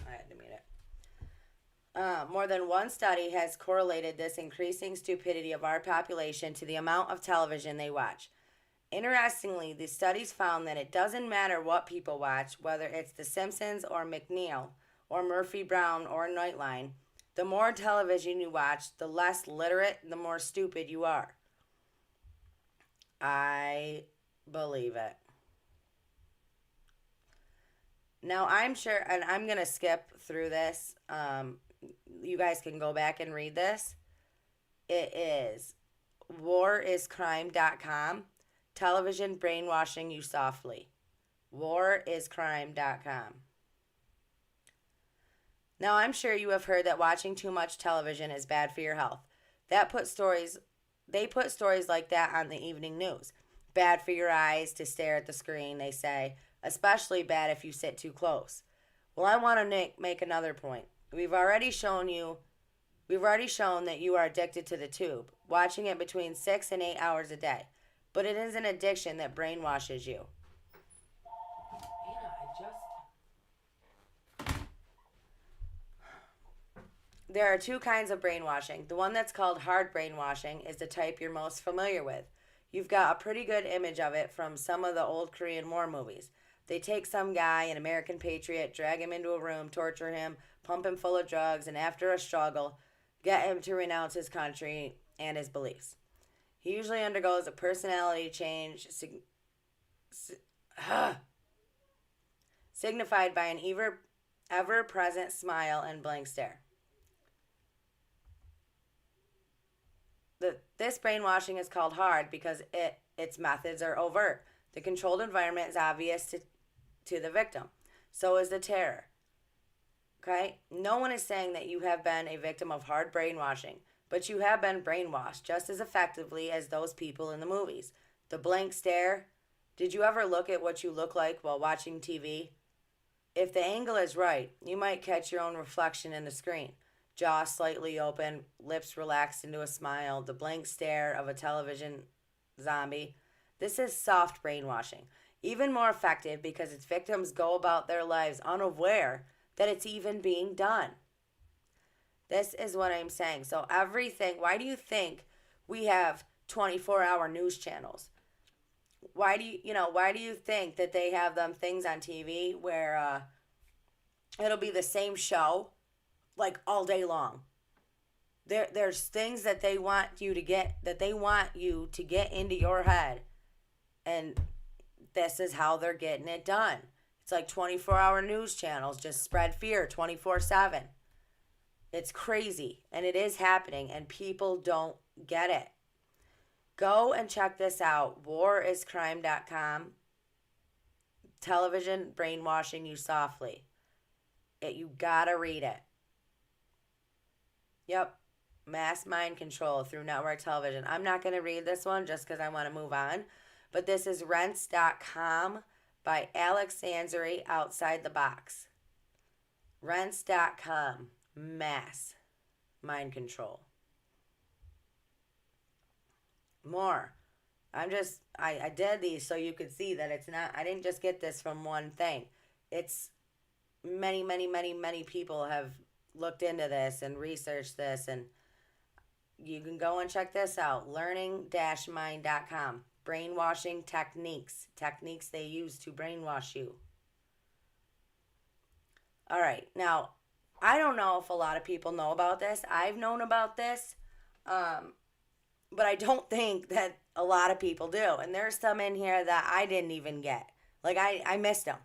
had to mute it. More than one study has correlated this increasing stupidity of our population to the amount of television they watch. Interestingly, the studies found that it doesn't matter what people watch, whether it's The Simpsons or McNeil or Murphy Brown or Nightline. The more television you watch, the less literate, the more stupid you are. I believe it. Now, I'm sure, and I'm going to skip through this. You guys can go back and read this. It is wariscrime.com. Television brainwashing you softly. Wariscrime.com. Now, I'm sure you have heard that watching too much television is bad for your health. They put stories like that on the evening news. Bad for your eyes to stare at the screen, they say. Especially bad if you sit too close. Well, I want to make another point. We've already shown that you are addicted to the tube, watching it between 6 and 8 hours a day. But it is an addiction that brainwashes you. There are two kinds of brainwashing. The one that's called hard brainwashing is the type you're most familiar with. You've got a pretty good image of it from some of the old Korean War movies. They take some guy, an American patriot, drag him into a room, torture him, pump him full of drugs, and after a struggle, get him to renounce his country and his beliefs. He usually undergoes a personality change signified by an ever-present smile and blank stare. This brainwashing is called hard because its methods are overt. The controlled environment is obvious to the victim. So is the terror. Okay? No one is saying that you have been a victim of hard brainwashing, but you have been brainwashed just as effectively as those people in the movies. The blank stare. Did you ever look at what you look like while watching TV? If the angle is right, you might catch your own reflection in the screen. Jaw slightly open, lips relaxed into a smile, the blank stare of a television zombie. This is soft brainwashing. Even more effective because its victims go about their lives unaware that it's even being done. This is what I'm saying. So everything, why do you think we have 24-hour news channels? Why do you think that they have them things on TV where it'll be the same show like all day long? There's things that they want you to get into your head, and this is how they're getting it done. It's like 24-hour news channels just spread fear 24/7. It's crazy, and it is happening, and people don't get it. Go and check this out. wariscrime.com. Television brainwashing you softly. You gotta read it. Yep. Mass mind control through network television. I'm not going to read this one just because I want to move on. But this is rents.com by Alex Sanzari, Outside the Box. Rents.com. Mass mind control. More. I did these so you could see that it's not, I didn't just get this from one thing. It's many, many, many, many people have looked into this and researched this, and you can go and check this out. learning-mind.com. Brainwashing techniques they use to brainwash you. All right, now I don't know if a lot of people know about this. I've known about this, but I don't think that a lot of people do. And there's some in here that I didn't even get. Like I missed them.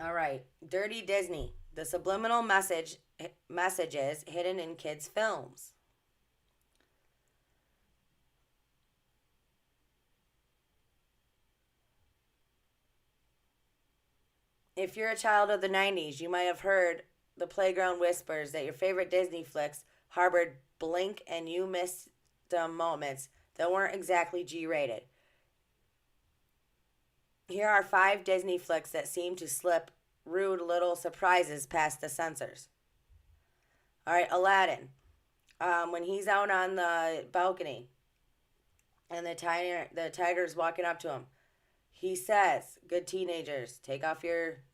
All right, Dirty Disney, the subliminal messages hidden in kids' films. If you're a child of the 90s, you might have heard the playground whispers that your favorite Disney flicks harbored blink and you missed them moments that weren't exactly G-rated. Here are 5 Disney flicks that seem to slip rude little surprises past the censors. All right, Aladdin. When he's out on the balcony and the tiger's walking up to him, he says, "Good teenagers, take off your clothes."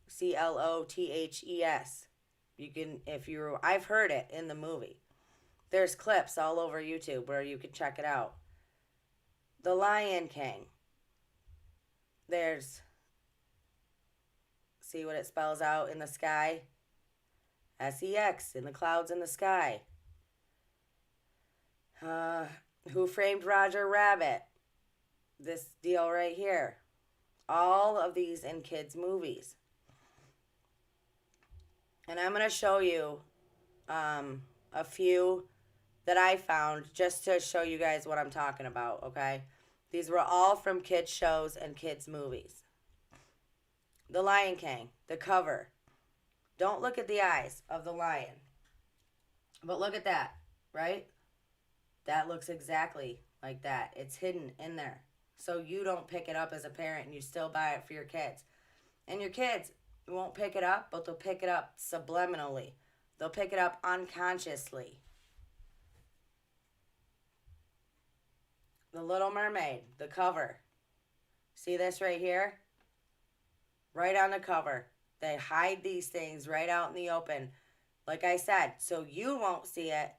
You can, I've heard it in the movie. There's clips all over YouTube where you can check it out. The Lion King. See what it spells out in the sky? SEX, in the clouds in the sky. Who Framed Roger Rabbit? This deal right here. All of these in kids' movies. And I'm going to show you a few that I found just to show you guys what I'm talking about, okay? These were all from kids' shows and kids' movies. The Lion King, the cover. Don't look at the eyes of the lion. But look at that, right? That looks exactly like that. It's hidden in there. So you don't pick it up as a parent and you still buy it for your kids. And your kids won't pick it up, but they'll pick it up subliminally. They'll pick it up unconsciously. The Little Mermaid, the cover. See this right here? Right on the cover. They hide these things right out in the open. Like I said, so you won't see it.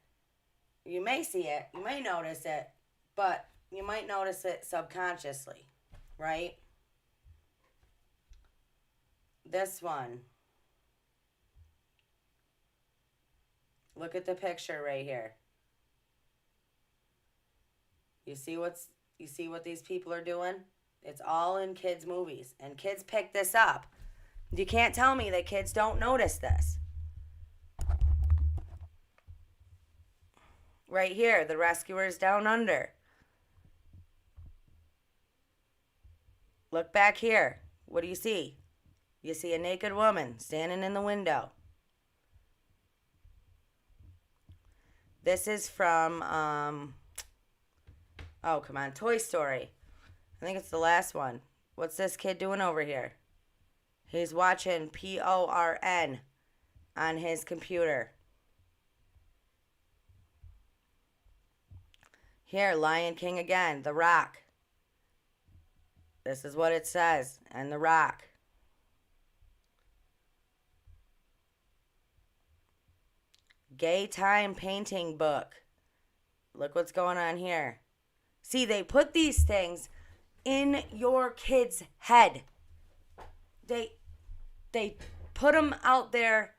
You may see it, you may notice it, but you might notice it subconsciously, right? This one. Look at the picture right here. You see what these people are doing? It's all in kids' movies, and kids pick this up. You can't tell me that kids don't notice this. Right here, The Rescuers Down Under. Look back here. What do you see? You see a naked woman standing in the window. This is from, oh, come on, Toy Story. I think it's the last one. What's this kid doing over here? He's watching PORN on his computer. Here, Lion King again, The Rock. This is what it says, and The Rock. Gay time painting book. Look what's going on here. See, they put these things in your kid's head. They put them out there,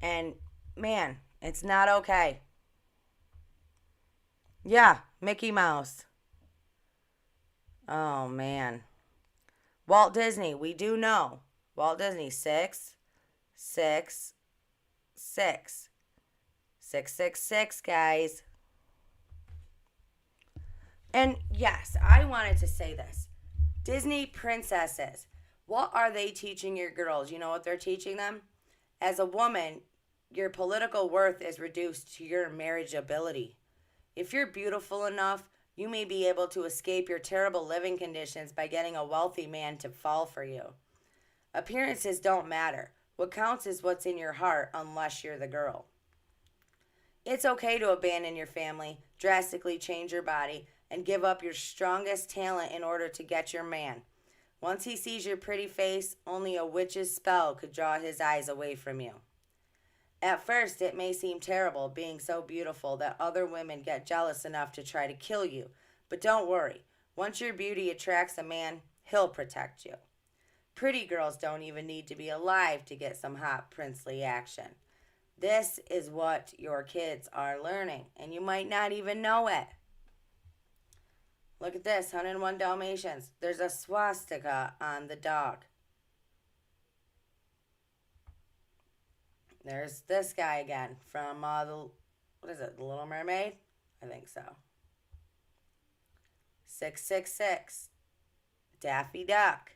and man, it's not okay. Yeah, Mickey Mouse. Oh, man. Walt Disney, we do know. Walt Disney, 666. 666, guys. And yes, I wanted to say this. Disney princesses, what are they teaching your girls? You know what they're teaching them? As a woman, your political worth is reduced to your marriageability. If you're beautiful enough, you may be able to escape your terrible living conditions by getting a wealthy man to fall for you. Appearances don't matter. What counts is what's in your heart, unless you're the girl. It's okay to abandon your family, drastically change your body, and give up your strongest talent in order to get your man. Once he sees your pretty face, only a witch's spell could draw his eyes away from you. At first, it may seem terrible being so beautiful that other women get jealous enough to try to kill you. But don't worry. Once your beauty attracts a man, he'll protect you. Pretty girls don't even need to be alive to get some hot princely action. This is what your kids are learning, and you might not even know it. Look at this, 101 Dalmatians. There's a swastika on the dog. There's this guy again from The Little Mermaid? I think so. 666. Daffy Duck.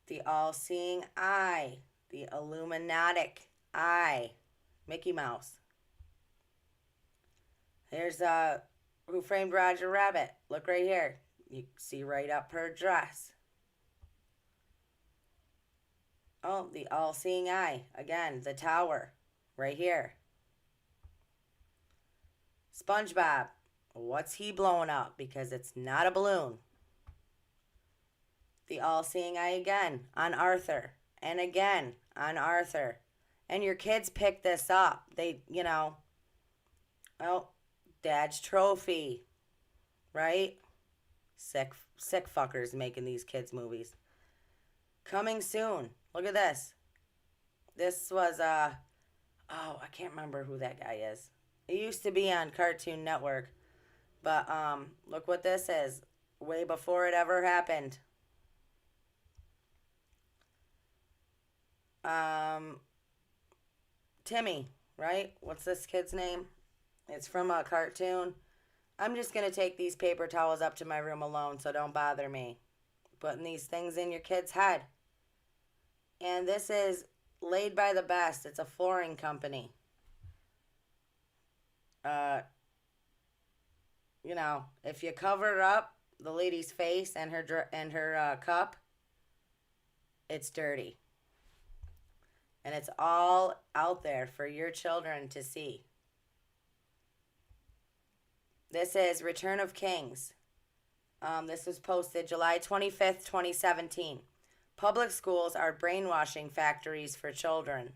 The all-seeing eye. The Illuminatic eye. Mickey Mouse. Here's Who Framed Roger Rabbit. Look right here. You see right up her dress. Oh, the all-seeing eye. Again, the tower. Right here. SpongeBob. What's he blowing up? Because it's not a balloon. The all-seeing eye again on Arthur. And again on Arthur. And your kids pick this up. They, Dad's trophy. Right? Sick fuckers making these kids' movies. Coming soon. Look at this. This was, I can't remember who that guy is. It used to be on Cartoon Network. But, look what this is. Way before it ever happened. Timmy, right? What's this kid's name? It's from a cartoon. I'm just going to take these paper towels up to my room alone, so don't bother me. Putting these things in your kid's head. And this is Laid by the Best. It's a flooring company. If you cover up the lady's face and her cup, it's dirty. And it's all out there for your children to see. This is Return of Kings. This was posted July 25th, 2017. Public schools are brainwashing factories for children.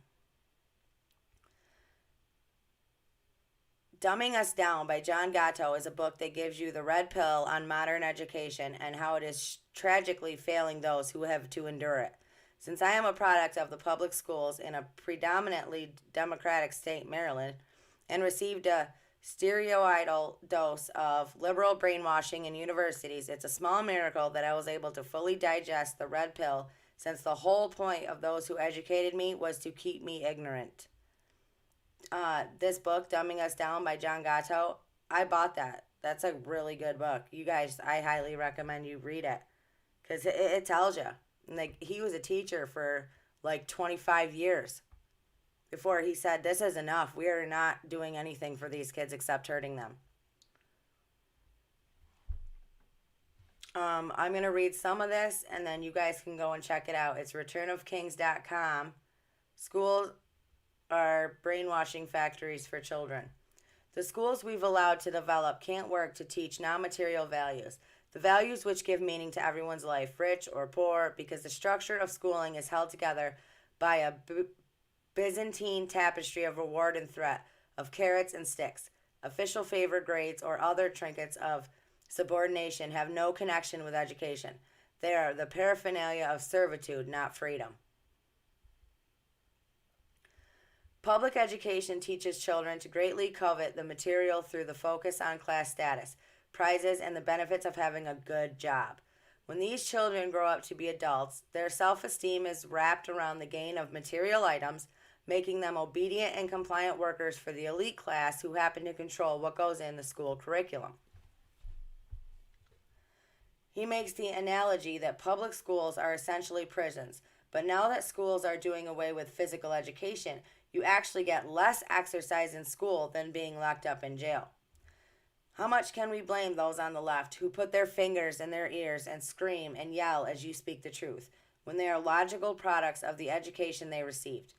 Dumbing Us Down by John Gatto is a book that gives you the red pill on modern education and how it is tragically failing those who have to endure it. Since I am a product of the public schools in a predominantly Democratic state, Maryland, and received a steroidal dose of liberal brainwashing in universities, it's a small miracle that I was able to fully digest the red pill, since the whole point of those who educated me was to keep me ignorant. This book, Dumbing Us Down by John Gatto, I bought that. That's a really good book. You guys, I highly recommend you read it, because it tells you. Like, he was a teacher for like 25 years before he said, this is enough. We are not doing anything for these kids except hurting them. I'm going to read some of this, and then you guys can go and check it out. It's returnofkings.com. Schools are brainwashing factories for children. The schools we've allowed to develop can't work to teach non-material values, the values which give meaning to everyone's life, rich or poor, because the structure of schooling is held together by a Byzantine tapestry of reward and threat, of carrots and sticks. Official favor grades or other trinkets of subordination have no connection with education. They are the paraphernalia of servitude, not freedom. Public education teaches children to greatly covet the material through the focus on class status, prizes, and the benefits of having a good job. When these children grow up to be adults, their self-esteem is wrapped around the gain of material items, making them obedient and compliant workers for the elite class who happen to control what goes in the school curriculum. He makes the analogy that public schools are essentially prisons, but now that schools are doing away with physical education, you actually get less exercise in school than being locked up in jail. How much can we blame those on the left who put their fingers in their ears and scream and yell as you speak the truth, when they are logical products of the education they received?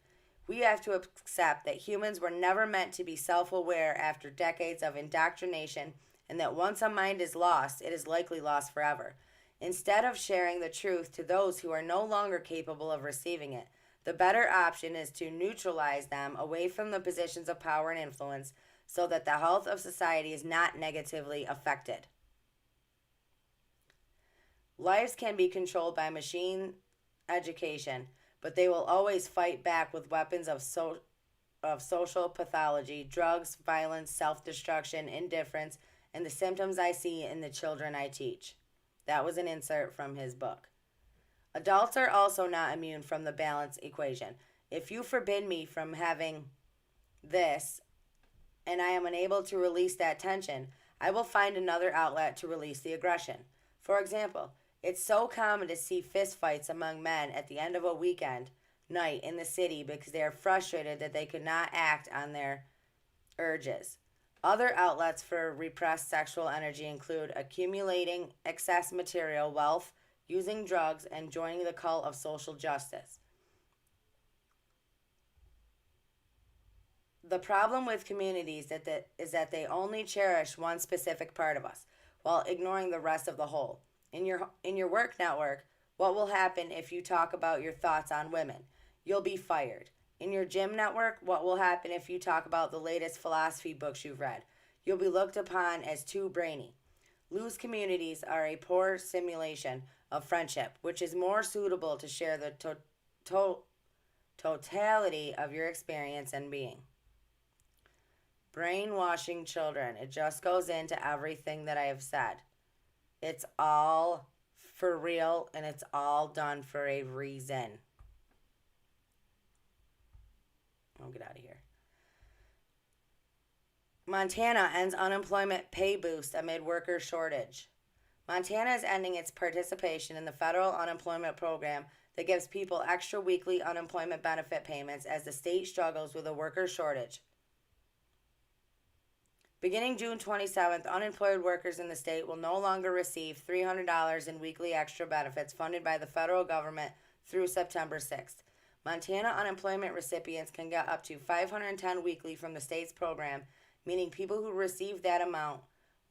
We have to accept that humans were never meant to be self-aware after decades of indoctrination, and that once a mind is lost, it is likely lost forever. Instead of sharing the truth to those who are no longer capable of receiving it, the better option is to neutralize them away from the positions of power and influence so that the health of society is not negatively affected. Lives can be controlled by machine education, but they will always fight back with weapons of social pathology, drugs, violence, self-destruction, indifference, and the symptoms I see in the children I teach. That was an insert from his book. Adults are also not immune from the balance equation. If you forbid me from having this, and I am unable to release that tension, I will find another outlet to release the aggression. For example, it's so common to see fistfights among men at the end of a weekend night in the city because they are frustrated that they could not act on their urges. Other outlets for repressed sexual energy include accumulating excess material wealth, using drugs, and joining the cult of social justice. The problem with communities is that they only cherish one specific part of us, while ignoring the rest of the whole. In your work network, what will happen if you talk about your thoughts on women? You'll be fired. In your gym network, what will happen if you talk about the latest philosophy books you've read? You'll be looked upon as too brainy. Loose communities are a poor simulation of friendship, which is more suitable to share the totality of your experience and being. Brainwashing children. It just goes into everything that I have said. It's all for real, and it's all done for a reason. I'll get out of here. Montana ends unemployment pay boost amid worker shortage. Montana is ending its participation in the federal unemployment program that gives people extra weekly unemployment benefit payments as the state struggles with a worker shortage. Beginning June 27th, unemployed workers in the state will no longer receive $300 in weekly extra benefits funded by the federal government through September 6th. Montana unemployment recipients can get up to $510 weekly from the state's program, meaning people who received that amount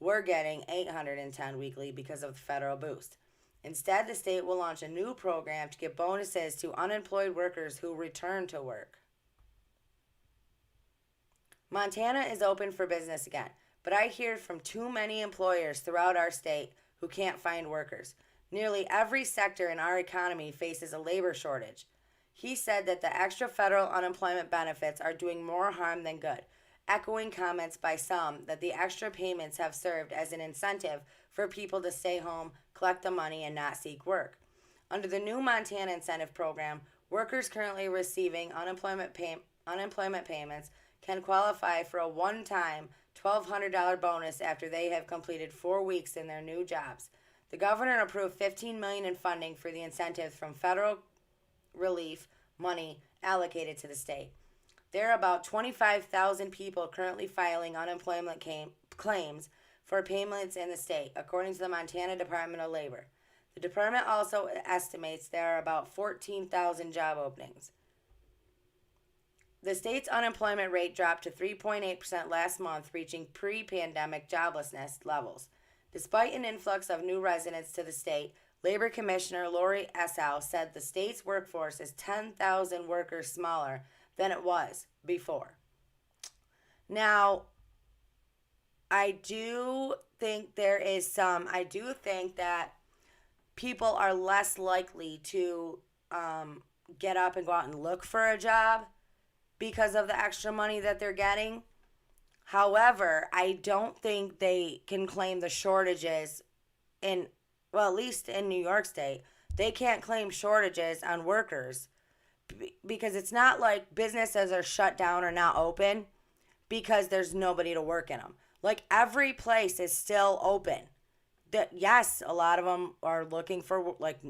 were getting $810 weekly because of the federal boost. Instead, the state will launch a new program to give bonuses to unemployed workers who return to work. Montana is open for business again, but I hear from too many employers throughout our state who can't find workers. Nearly every sector in our economy faces a labor shortage. He said that the extra federal unemployment benefits are doing more harm than good, echoing comments by some that the extra payments have served as an incentive for people to stay home, collect the money, and not seek work. Under the new Montana incentive program, workers currently receiving unemployment payments can qualify for a one-time $1,200 bonus after they have completed 4 weeks in their new jobs. The governor approved $15 million in funding for the incentives from federal relief money allocated to the state. There are about 25,000 people currently filing unemployment claims for payments in the state, according to the Montana Department of Labor. The department also estimates there are about 14,000 job openings. The state's unemployment rate dropped to 3.8% last month, reaching pre-pandemic joblessness levels. Despite an influx of new residents to the state, Labor Commissioner Lori Essow said the state's workforce is 10,000 workers smaller than it was before. Now, I do think that people are less likely to get up and go out and look for a job because of the extra money that they're getting. However, I don't think they can claim the shortages at least in New York State, they can't claim shortages on workers because it's not like businesses are shut down or not open because there's nobody to work in them. Like, every place is still open. Yes, a lot of them are looking for, like,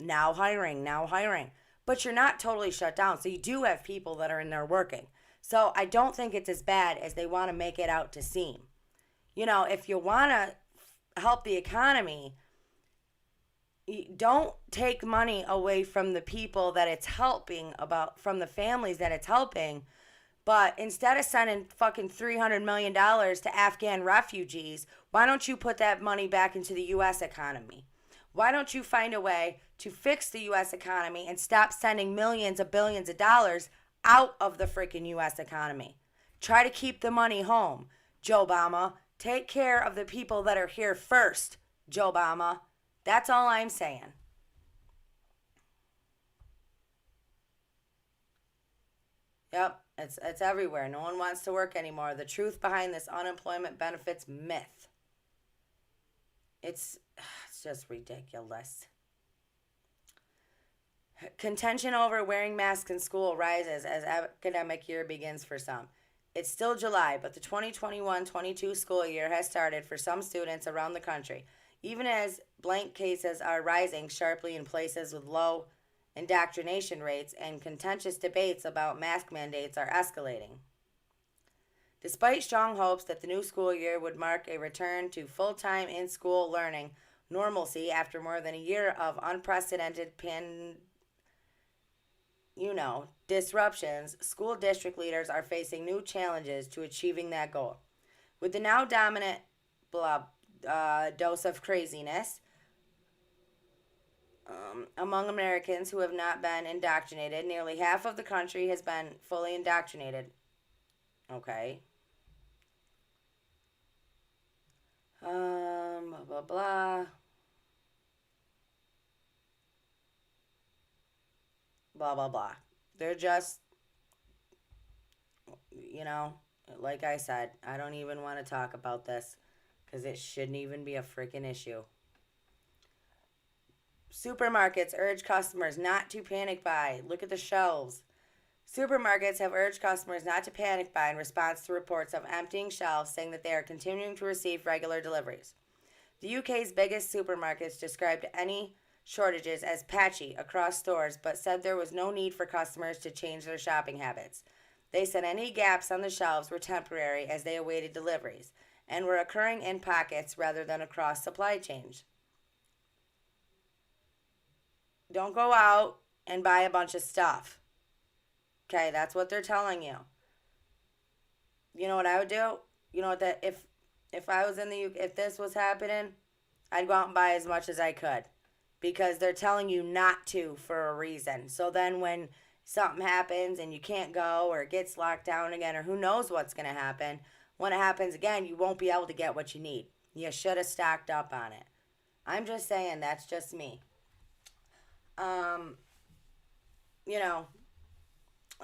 now hiring. But you're not totally shut down. So you do have people that are in there working. So I don't think it's as bad as they want to make it out to seem. If you want to help the economy, don't take money away from the people that it's helping, from the families that it's helping. But instead of sending fucking $300 million to Afghan refugees, why don't you put that money back into the U.S. economy? Why don't you find a way to fix the U.S. economy and stop sending millions of billions of dollars out of the freaking U.S. economy? Try to keep the money home, Joe Obama. Take care of the people that are here first, Joe Obama. That's all I'm saying. Yep, it's everywhere. No one wants to work anymore. The truth behind this unemployment benefits myth. It's just ridiculous. Contention over wearing masks in school rises as academic year begins for some. It's still July, but the 2021-22 school year has started for some students around the country, even as blank cases are rising sharply in places with low indoctrination rates and contentious debates about mask mandates are escalating. Despite strong hopes that the new school year would mark a return to full-time in-school learning normalcy after more than a year of unprecedented disruptions, school district leaders are facing new challenges to achieving that goal. With the now dominant dose of craziness among Americans who have not been indoctrinated, nearly half of the country has been fully indoctrinated. Okay. Blah, blah, blah. Blah, blah, blah. They're just, like I said, I don't even want to talk about this because it shouldn't even be a freaking issue. Supermarkets urge customers not to panic buy. Look at the shelves. Supermarkets have urged customers not to panic buy in response to reports of emptying shelves, saying that they are continuing to receive regular deliveries. The UK's biggest supermarkets described any shortages as patchy across stores, but said there was no need for customers to change their shopping habits. They said any gaps on the shelves were temporary as they awaited deliveries and were occurring in pockets rather than across supply chains. Don't go out and buy a bunch of stuff. Okay, that's what they're telling you. You know what I would do? You know what, that if I was in the UK, if this was happening, I'd go out and buy as much as I could because they're telling you not to for a reason. So then when something happens and you can't go or it gets locked down again or who knows what's going to happen, when it happens again, you won't be able to get what you need. You should have stocked up on it. I'm just saying, that's just me. You know,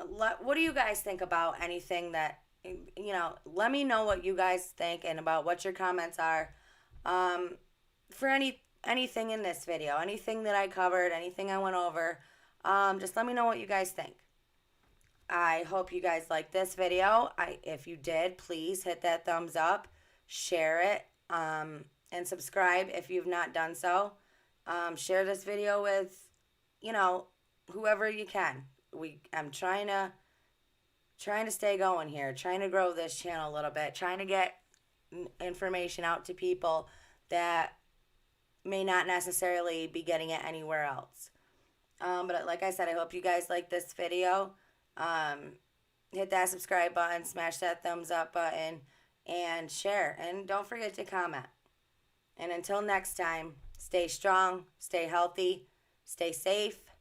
what do you guys think about anything that, you know, let me know what you guys think and about what your comments are for anything in this video, anything that I covered, anything I went over. Just let me know what you guys think. I hope you guys liked this video. If you did, please hit that thumbs up, share it, and subscribe if you've not done so. Share this video with, you know, whoever you can. I'm trying to stay going here, trying to grow this channel a little bit, trying to get information out to people that may not necessarily be getting it anywhere else. But like I said, I hope you guys like this video. Hit that subscribe button, smash that thumbs up button, and share. And don't forget to comment. And until next time, stay strong, stay healthy, stay safe,